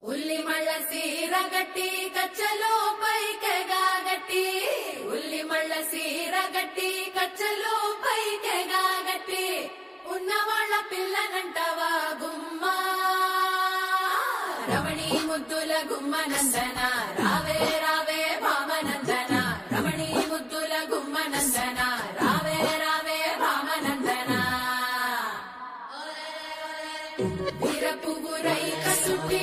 ఉల్లి మళ్ళ సీర గట్టి కచ్చలో పైకెగా గట్టి ఉల్లి మళ్ళ సీర గట్టి కచ్చలో పైకెగా గట్టి ఉన్నవాళ్ళ పిల్లనంటవా గుమ్మా రమణి ముద్దుల గుమ్మ నందన రావే రావే భామనందన రమణి ముద్దుల గుమ్మ నందన రావే రావే భామనందన వీరపుగురై కసుటి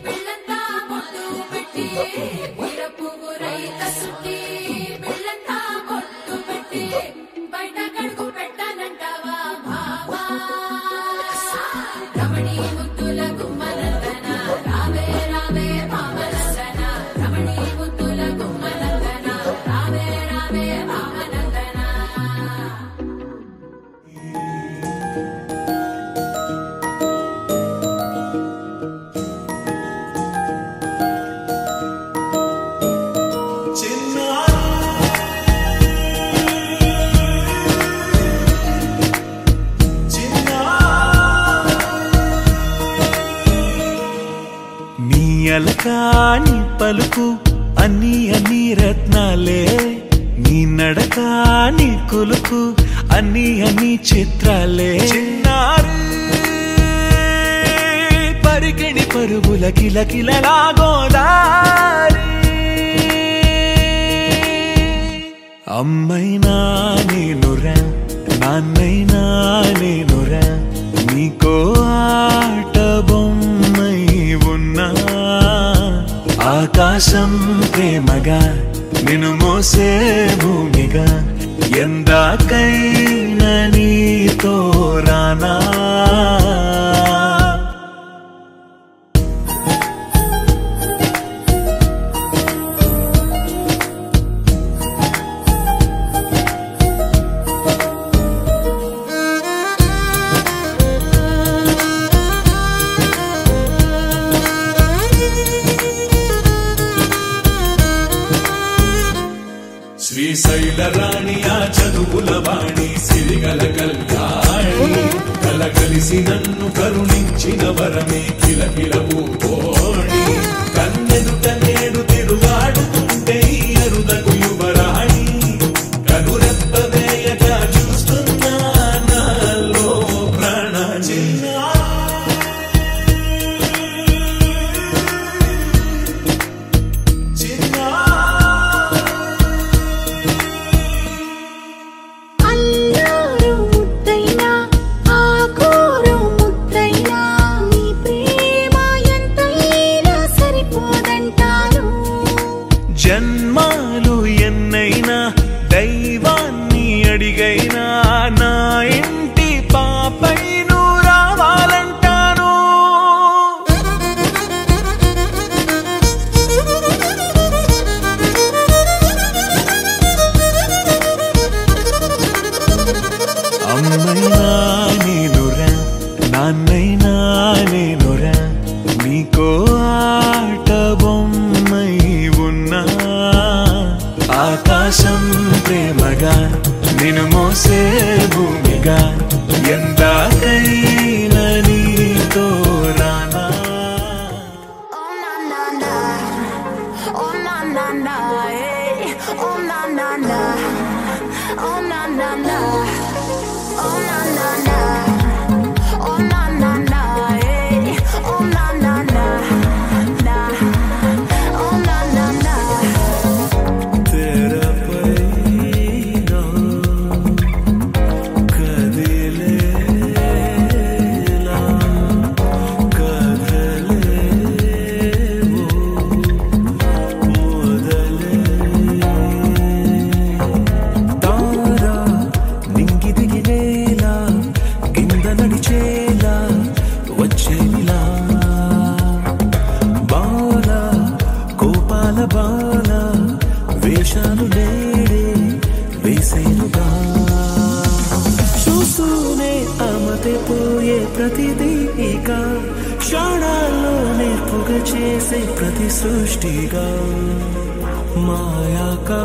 పిల్లంతా బొట్టు పెట్టి వీరపుగురై కసుటి పిల్లంతా బొట్టు పెట్టి బయట కడుగు పెట్టనంటావా బాబా రమణి ముద్దుల గుమ్మనందన రావే రావే భామనందన రమణి ముద్దుల గుమ్మనందన రావే రావే భామనందన అలకాని పలుకు అన్ని అన్ని రత్నాలే నీ నడకాని కొలుకు అన్ని అన్ని చిత్రాలే చిన్నారు పరికిణి పరుగుల కిలకిలలాగోదారి అమ్మైనా నేనురా నాన్నైనా నేనురా నీకో ఆట బొమ్మై ఉన్నా ఆకాశం ప్రేమగా నిన్ను మోసే భూమిగా ఎందాకైనా నీతో రానా శ్రీశైల రాణి ఆ చదువుల వాణి సిరిగల కళ్యాణి కలగలిసి నన్ను కరుణించిన వరమే కిలకిల పూకోణి కన్నెదుట నేడు తిరుగాడుతుంటే అరుదకు యువరాణి కనురెప్ప వేయగా చూస్తున్నా నాలో ప్రాణ జన్మాలు ఎన్నైనా దైవాన్ని అడిగైనా నా ఇంటి పాపై నువ్వు రావాలంటాను అమ్మైనా నేనురా నాన్నైనా నేనురా నీకో ఆట బొమ్మై ఉన్నా ఆకాశం ప్రేమగా నిన్ను మోసే భూమిగా ఎందాకైనా నీతో రానా వేషాలు నేడే వేసేనుగా చూస్తూనే ఆమతే పోయే ప్రతిదీ ఇక క్షణాల్లోనే పొగ చేసే ప్రతి సృష్టిగా మాయాకా